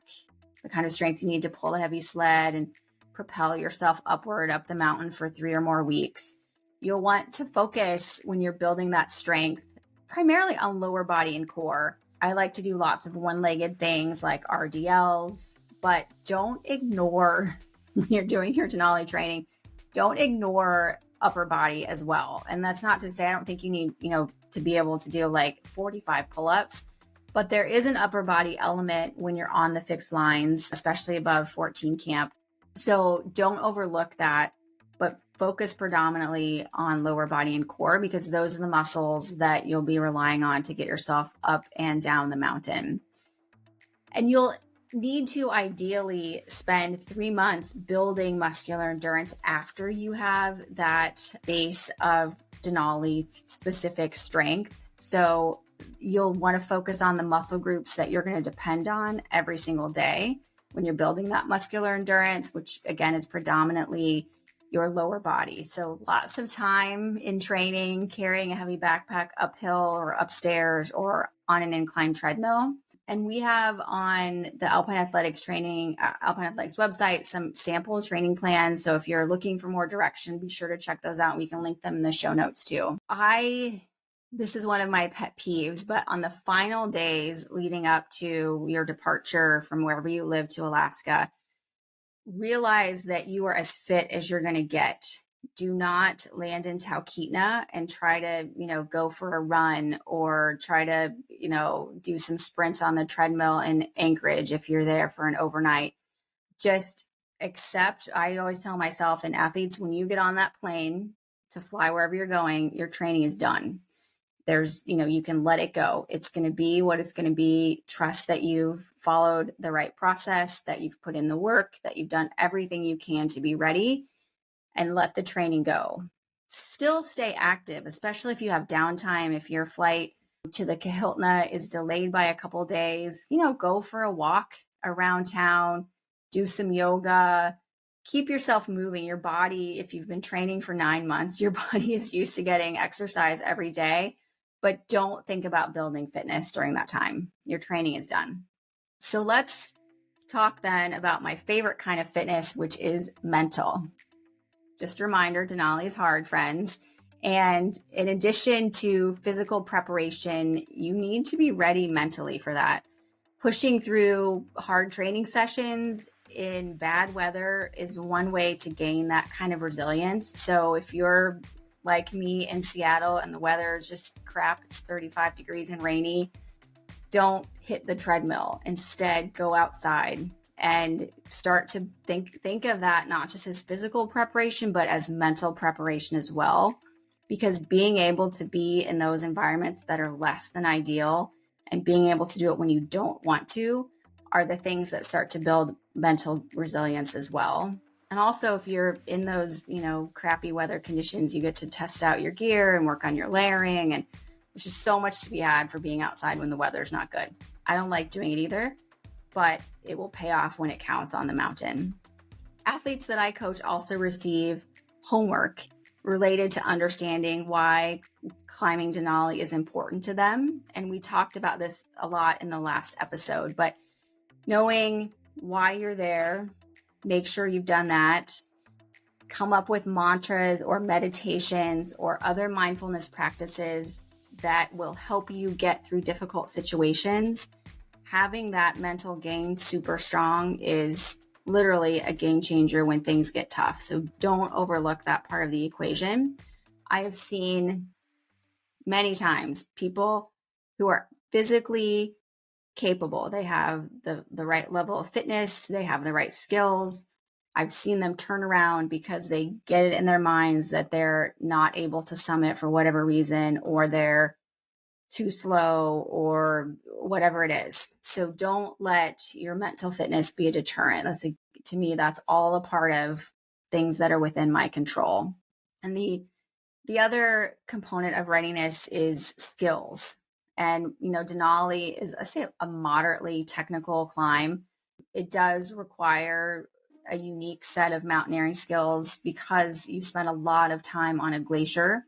the kind of strength you need to pull a heavy sled and propel yourself upward up the mountain for 3 or more weeks. You'll want to focus when you're building that strength primarily on lower body and core. I like to do lots of one-legged things like RDLs, but don't ignore when you're doing your Denali training, don't ignore upper body as well. And that's not to say I don't think you need, to be able to do like 45 pull-ups, but there is an upper body element when you're on the fixed lines, especially above 14 camp. So don't overlook that, but focus predominantly on lower body and core because those are the muscles that you'll be relying on to get yourself up and down the mountain. And you'll need to ideally spend 3 months building muscular endurance after you have that base of Denali specific strength. So you'll want to focus on the muscle groups that you're going to depend on every single day when you're building that muscular endurance, which again is predominantly your lower body. So lots of time in training, carrying a heavy backpack uphill or upstairs or on an inclined treadmill. And we have on the Alpine Athletics website, some sample training plans. So if you're looking for more direction, be sure to check those out. We can link them in the show notes too. This is one of my pet peeves, but on the final days leading up to your departure from wherever you live to Alaska, realize that you are as fit as you're going to get. Do not land in Talkeetna and try to, go for a run or try to, do some sprints on the treadmill in Anchorage if you're there for an overnight. Just except I always tell myself and athletes, when you get on that plane to fly wherever you're going, your training is done. There's, you can let it go. It's going to be what it's going to be. Trust that you've followed the right process, that you've put in the work, that you've done everything you can to be ready, and let the training go. Still stay active, especially if you have downtime. If your flight to the Kahiltna is delayed by a couple days, go for a walk around town, do some yoga, keep yourself moving. Your body, if you've been training for 9 months, your body is used to getting exercise every day, but don't think about building fitness during that time. Your training is done. So let's talk then about my favorite kind of fitness, which is mental. Just a reminder, Denali is hard, friends. And in addition to physical preparation, you need to be ready mentally for that. Pushing through hard training sessions in bad weather is one way to gain that kind of resilience. So if you're like me in Seattle and the weather is just crap, it's 35 degrees and rainy, don't hit the treadmill. Instead, go outside and start to think of that not just as physical preparation, but as mental preparation as well. Because being able to be in those environments that are less than ideal and being able to do it when you don't want to are the things that start to build mental resilience as well. And also, if you're in those, crappy weather conditions, you get to test out your gear and work on your layering. And there's just so much to be had for being outside when the weather's not good. I don't like doing it either, but it will pay off when it counts on the mountain. Athletes that I coach also receive homework related to understanding why climbing Denali is important to them. And we talked about this a lot in the last episode, but knowing why you're there, make sure you've done that. Come up with mantras or meditations or other mindfulness practices that will help you get through difficult situations. Having that mental game super strong is literally a game changer when things get tough. So don't overlook that part of the equation. I have seen many times people who are physically capable. They have the right level of fitness. They have the right skills. I've seen them turn around because they get it in their minds that they're not able to summit for whatever reason, or they're too slow, or whatever it is. So don't let your mental fitness be a deterrent. To me, that's all a part of things that are within my control. And the other component of readiness is skills. And, Denali is, I say, a moderately technical climb. It does require a unique set of mountaineering skills because you spend a lot of time on a glacier.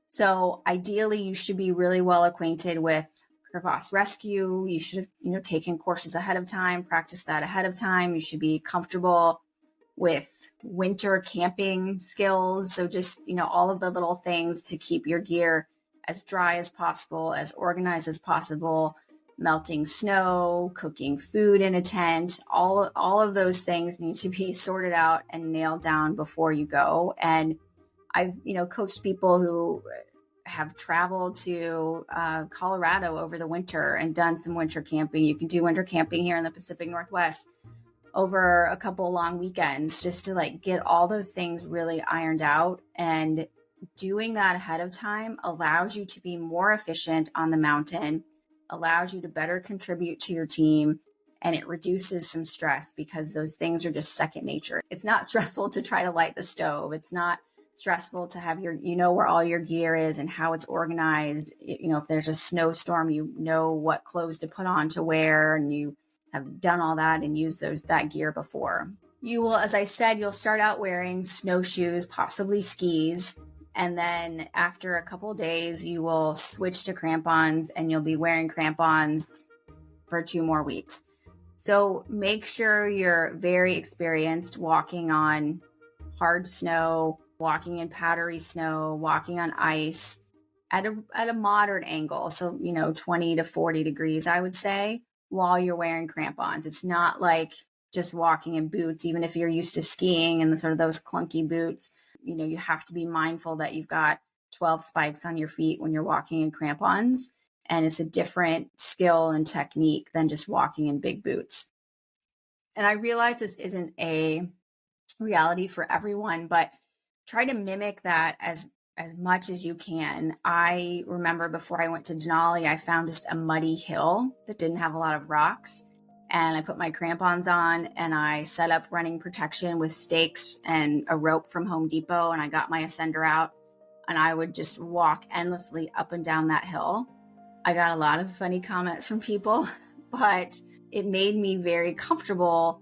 So ideally, you should be really well acquainted with crevasse rescue. You should have, taken courses ahead of time, practice that ahead of time. You should be comfortable with winter camping skills. So just, all of the little things to keep your gear as dry as possible, as organized as possible, melting snow, cooking food in a tent, all of those things need to be sorted out and nailed down before you go. And I've, coached people who have traveled to Colorado over the winter and done some winter camping. You can do winter camping here in the Pacific Northwest over a couple long weekends just to get all those things really ironed out. And doing that ahead of time allows you to be more efficient on the mountain, allows you to better contribute to your team, and it reduces some stress because those things are just second nature. It's not stressful to try to light the stove. It's not stressful to have where all your gear is and how it's organized. If there's a snowstorm, you know what clothes to put on to wear, and you have done all that and used that gear before. You will, as I said, you'll start out wearing snowshoes, possibly skis. And then after a couple of days, you will switch to crampons, and you'll be wearing crampons for 2 more weeks. So make sure you're very experienced walking on hard snow, walking in powdery snow, walking on ice at a moderate angle. So, 20 to 40 degrees, I would say, while you're wearing crampons. It's not like just walking in boots, even if you're used to skiing and sort of those clunky boots. You have to be mindful that you've got 12 spikes on your feet when you're walking in crampons. And it's a different skill and technique than just walking in big boots. And I realize this isn't a reality for everyone, but try to mimic that as much as you can. I remember before I went to Denali, I found just a muddy hill that didn't have a lot of rocks. And I put my crampons on and I set up running protection with stakes and a rope from Home Depot. And I got my ascender out and I would just walk endlessly up and down that hill. I got a lot of funny comments from people, but it made me very comfortable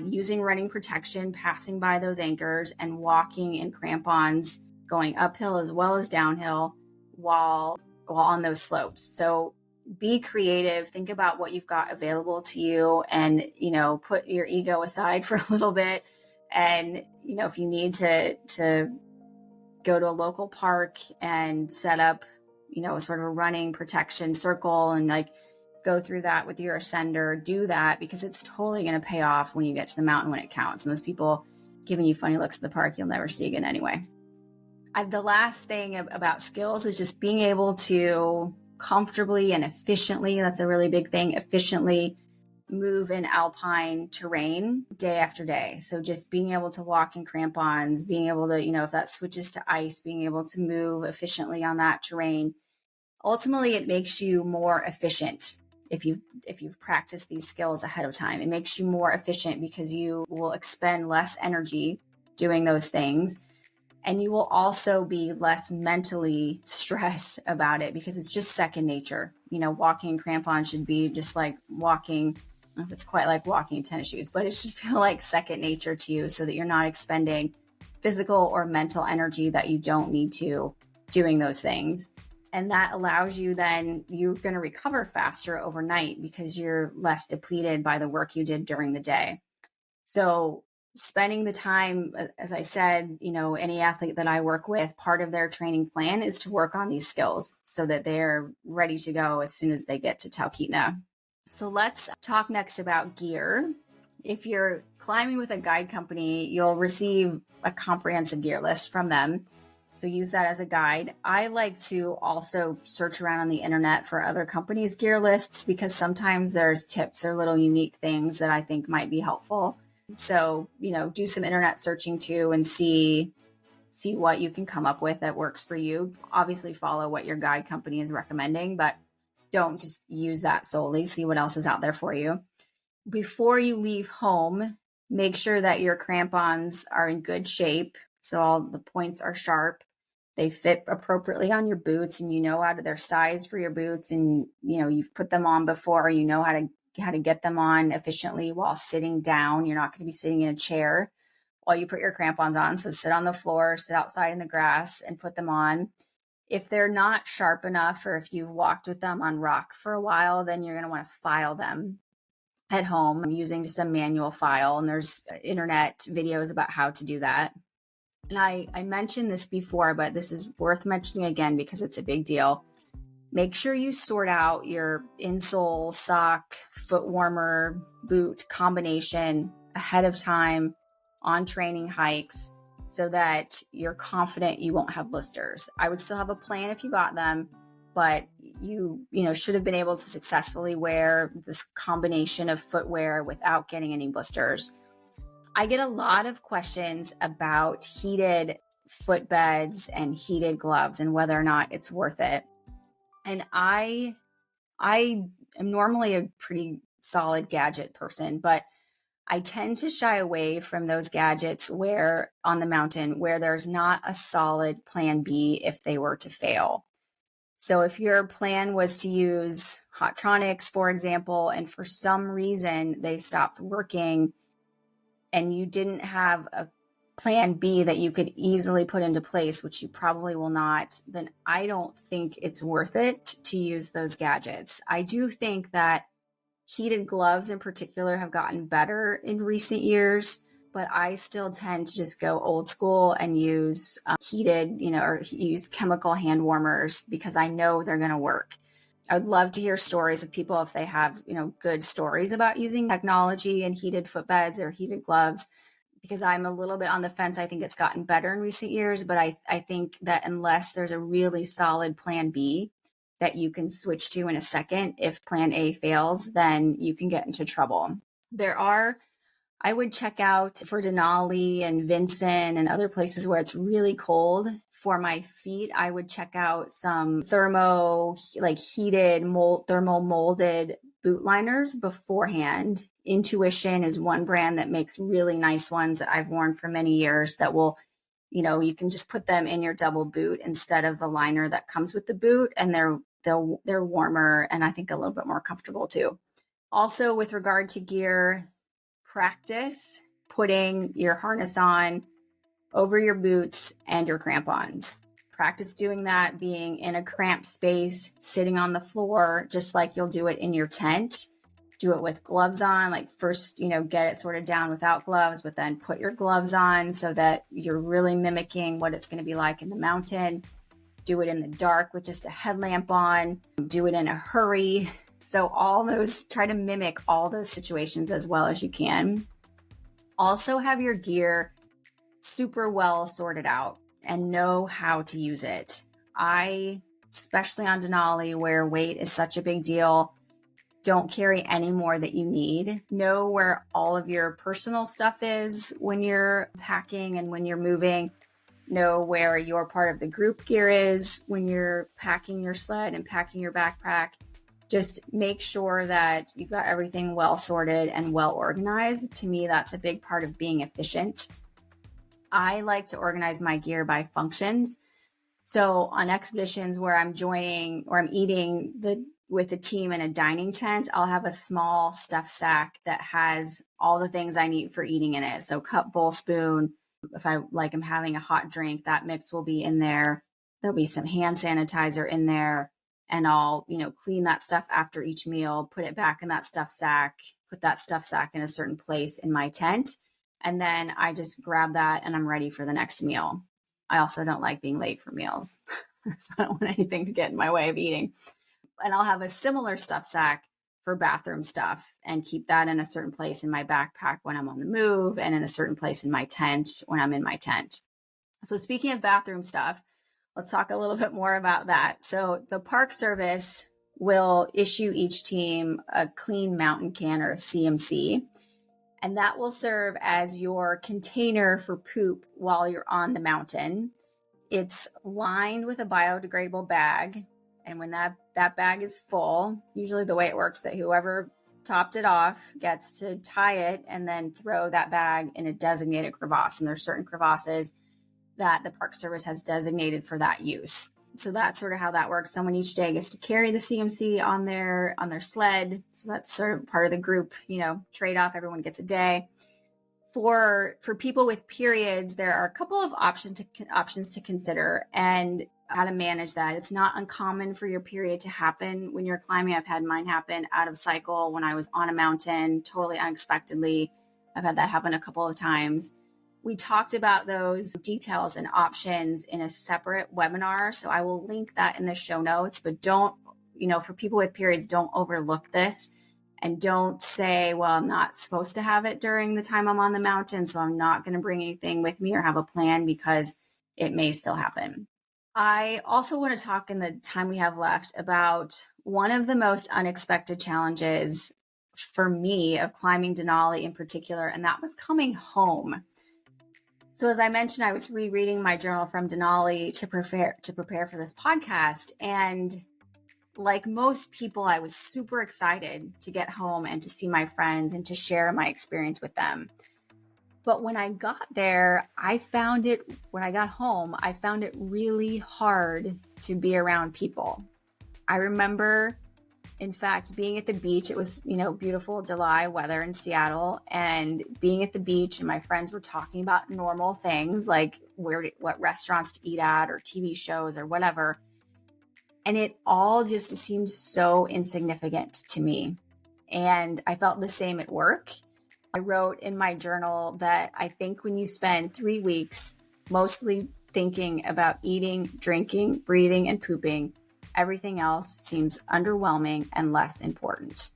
using running protection, passing by those anchors and walking in crampons, going uphill as well as downhill while on those slopes. So be creative, think about what you've got available to you, and put your ego aside for a little bit. And if you need to go to a local park and set up a sort of a running protection circle and like go through that with your ascender, do that, because it's totally going to pay off when you get to the mountain when it counts. And those people giving you funny looks at the park, you'll never see again anyway. The last thing about skills is just being able to comfortably and efficiently, that's a really big thing, efficiently move in alpine terrain day after day. So just being able to walk in crampons, being able to, if that switches to ice, being able to move efficiently on that terrain. Ultimately, it makes you more efficient. If you've practiced these skills ahead of time, it makes you more efficient because you will expend less energy doing those things. And you will also be less mentally stressed about it because it's just second nature. Walking in crampons should be just like walking, I don't know if it's quite like walking in tennis shoes, but it should feel like second nature to you so that you're not expending physical or mental energy that you don't need to doing those things. And that allows you, then you're going to recover faster overnight because you're less depleted by the work you did during the day. So spending the time, as I said, any athlete that I work with, part of their training plan is to work on these skills so that they're ready to go as soon as they get to Talkeetna. So let's talk next about gear. If you're climbing with a guide company, you'll receive a comprehensive gear list from them. So use that as a guide. I like to also search around on the internet for other companies' gear lists because sometimes there's tips or little unique things that I think might be helpful. So, do some internet searching too and see what you can come up with that works for you. Obviously follow what your guide company is recommending, but don't just use that solely. See what else is out there for you. Before you leave home, make sure that your crampons are in good shape. So all the points are sharp. They fit appropriately on your boots and out of their size for your boots. And, you've put them on before, how to get them on efficiently while sitting down. You're not going to be sitting in a chair while you put your crampons on. So sit on the floor, sit outside in the grass and put them on. If they're not sharp enough, or if you've walked with them on rock for a while, then you're going to want to file them at home using just a manual file. And there's internet videos about how to do that. And I mentioned this before, but this is worth mentioning again because it's a big deal. Make sure you sort out your insole, sock, foot warmer, boot combination ahead of time on training hikes so that you're confident you won't have blisters. I would still have a plan if you got them, but you should have been able to successfully wear this combination of footwear without getting any blisters. I get a lot of questions about heated footbeds and heated gloves and whether or not it's worth it. And I am normally a pretty solid gadget person, but I tend to shy away from those gadgets where on the mountain where there's not a solid plan B if they were to fail. So if your plan was to use Hotronics, for example, and for some reason they stopped working and you didn't have a plan B that you could easily put into place, which you probably will not, then I don't think it's worth it to use those gadgets. I do think that heated gloves in particular have gotten better in recent years, but I still tend to just go old school and use heated, or use chemical hand warmers because I know they're going to work. I would love to hear stories of people if they have, good stories about using technology and heated footbeds or heated gloves, because I'm a little bit on the fence. I think it's gotten better in recent years, but I think that unless there's a really solid plan B that you can switch to in a second, if plan A fails, then you can get into trouble. There are I would check out for Denali and Vincent and other places where it's really cold. For my feet, I would check out some thermo molded boot liners beforehand. Intuition is one brand that makes really nice ones that I've worn for many years that will, you can just put them in your double boot instead of the liner that comes with the boot, and they're warmer and I think a little bit more comfortable too. Also, with regard to gear, practice putting your harness on over your boots and your crampons. Practice doing that, being in a cramped space, sitting on the floor, just like you'll do it in your tent. Do it with gloves on, like first, get it sort of down without gloves, but then put your gloves on so that you're really mimicking what it's going to be like in the mountain. Do it in the dark with just a headlamp on. Do it in a hurry. So try to mimic all those situations as well as you can. Also have your gear super well sorted out and know how to use it. Especially on Denali, where weight is such a big deal, don't carry any more that you need. Know where all of your personal stuff is when you're packing and when you're moving. Know where your part of the group gear is when you're packing your sled and packing your backpack. Just make sure that you've got everything well sorted and well organized. To me, that's a big part of being efficient. I like to organize my gear by functions. So on expeditions where I'm joining or I'm eating with the team in a dining tent, I'll have a small stuff sack that has all the things I need for eating in it. So cup, bowl, spoon. If I'm having a hot drink, that mix will be in there. There'll be some hand sanitizer in there. And I'll, clean that stuff after each meal, put it back in that stuff sack, put that stuff sack in a certain place in my tent. And then I just grab that and I'm ready for the next meal. I also don't like being late for meals. So I don't want anything to get in my way of eating. And I'll have a similar stuff sack for bathroom stuff and keep that in a certain place in my backpack when I'm on the move and in a certain place in my tent when I'm in my tent. So speaking of bathroom stuff, let's talk a little bit more about that. So the Park Service will issue each team a clean mountain can or a CMC, and that will serve as your container for poop while you're on the mountain. It's lined with a biodegradable bag, and when that bag is full, usually the way it works that whoever topped it off gets to tie it and then throw that bag in a designated crevasse. And there's certain crevasses that the Park Service has designated for that use. So that's sort of how that works. Someone each day gets to carry the CMC on their sled. So that's sort of part of the group, trade-off. Everyone gets a day. For people with periods, there are a couple of options to consider and how to manage that. It's not uncommon for your period to happen when you're climbing. I've had mine happen out of cycle when I was on a mountain, totally unexpectedly. I've had that happen a couple of times. We talked about those details and options in a separate webinar. So I will link that in the show notes, but don't, for people with periods, don't overlook this and don't say, well, I'm not supposed to have it during the time I'm on the mountain, so I'm not going to bring anything with me or have a plan, because it may still happen. I also want to talk in the time we have left about one of the most unexpected challenges for me of climbing Denali in particular, and that was coming home. So as I mentioned, I was rereading my journal from Denali to prepare for this podcast. And like most people, I was super excited to get home and to see my friends and to share my experience with them. But when I got there, when I got home, I found it really hard to be around people. I remember, in fact, being at the beach. It was, beautiful July weather in Seattle, and being at the beach, and my friends were talking about normal things like what restaurants to eat at or TV shows or whatever. And it all just seemed so insignificant to me. And I felt the same at work. I wrote in my journal that I think when you spend 3 weeks mostly thinking about eating, drinking, breathing, and pooping, everything else seems underwhelming and less important.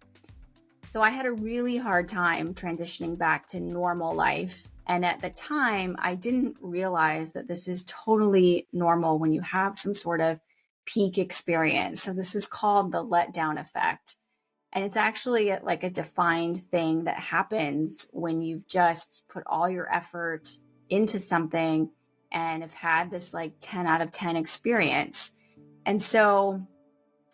So I had a really hard time transitioning back to normal life. And at the time, I didn't realize that this is totally normal when you have some sort of peak experience. So this is called the letdown effect. And it's actually like a defined thing that happens when you've just put all your effort into something and have had this like 10 out of 10 experience. And so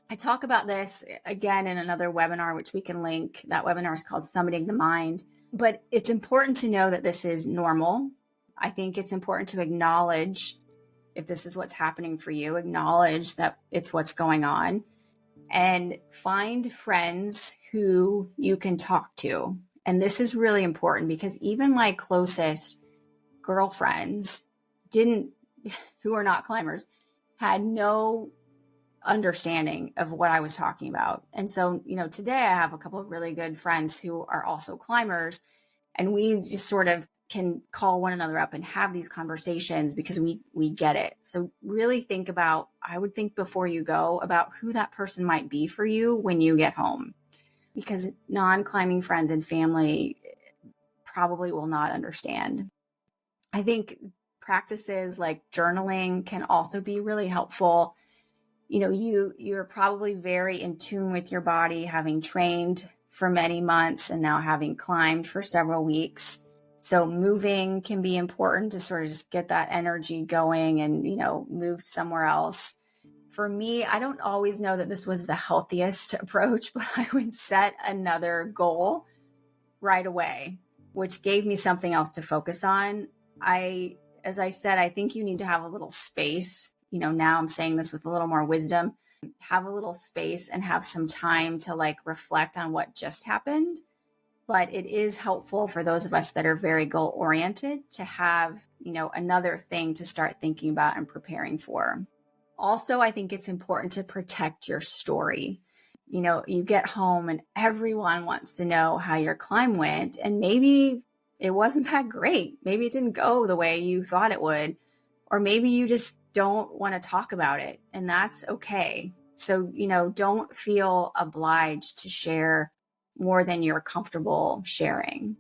I talk about this again in another webinar, which we can link. That webinar is called Summiting the Mind. But it's important to know that this is normal. I think it's important to acknowledge if this is what's happening for you, acknowledge that it's what's going on, and find friends who you can talk to. And this is really important because even my closest girlfriends who are not climbers, had no understanding of what I was talking about. And so, today I have a couple of really good friends who are also climbers, and we just sort of can call one another up and have these conversations because we get it. So really I would think before you go about who that person might be for you when you get home, because non-climbing friends and family probably will not understand. I think practices like journaling can also be really helpful. You're probably very in tune with your body, having trained for many months and now having climbed for several weeks. So moving can be important to sort of just get that energy going and, move somewhere else. For me, I don't always know that this was the healthiest approach, but I would set another goal right away, which gave me something else to focus on. As I said, I think you need to have a little space. Now I'm saying this with a little more wisdom, have a little space and have some time to like reflect on what just happened. But it is helpful for those of us that are very goal oriented to have, another thing to start thinking about and preparing for. Also, I think it's important to protect your story. You get home and everyone wants to know how your climb went, and maybe it wasn't that great. Maybe it didn't go the way you thought it would, or maybe you just don't want to talk about it, and that's okay. So, don't feel obliged to share more than you're comfortable sharing.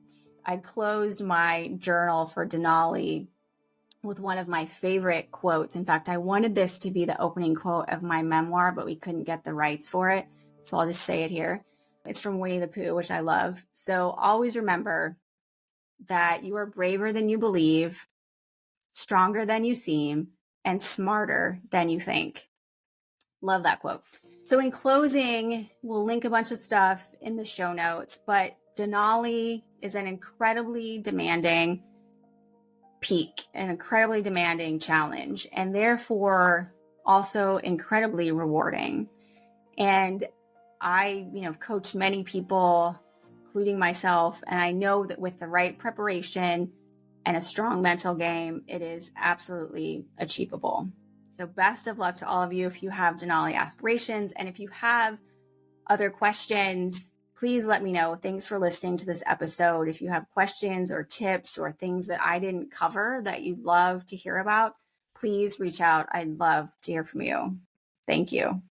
I closed my journal for Denali with one of my favorite quotes. In fact, I wanted this to be the opening quote of my memoir, but we couldn't get the rights for it. So I'll just say it here. It's from Winnie the Pooh, which I love. So always remember that you are braver than you believe, stronger than you seem, and smarter than you think. Love that quote. So in closing, we'll link a bunch of stuff in the show notes, but Denali is an incredibly demanding peak, an incredibly demanding challenge, and therefore also incredibly rewarding. And I, coached many people, including myself, and I know that with the right preparation and a strong mental game, it is absolutely achievable. So best of luck to all of you if you have Denali aspirations. And if you have other questions, please let me know. Thanks for listening to this episode. If you have questions or tips or things that I didn't cover that you'd love to hear about, please reach out. I'd love to hear from you. Thank you.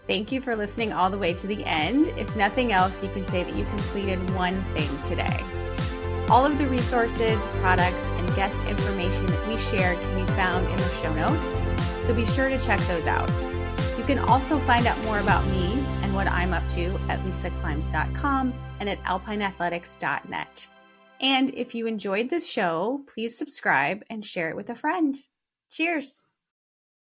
Thank you for listening all the way to the end. If nothing else, you can say that you completed one thing today. All of the resources, products, and guest information that we shared can be found in the show notes, so be sure to check those out. You can also find out more about me and what I'm up to at lisaclimbs.com and at alpineathletics.net. And if you enjoyed this show, please subscribe and share it with a friend. Cheers!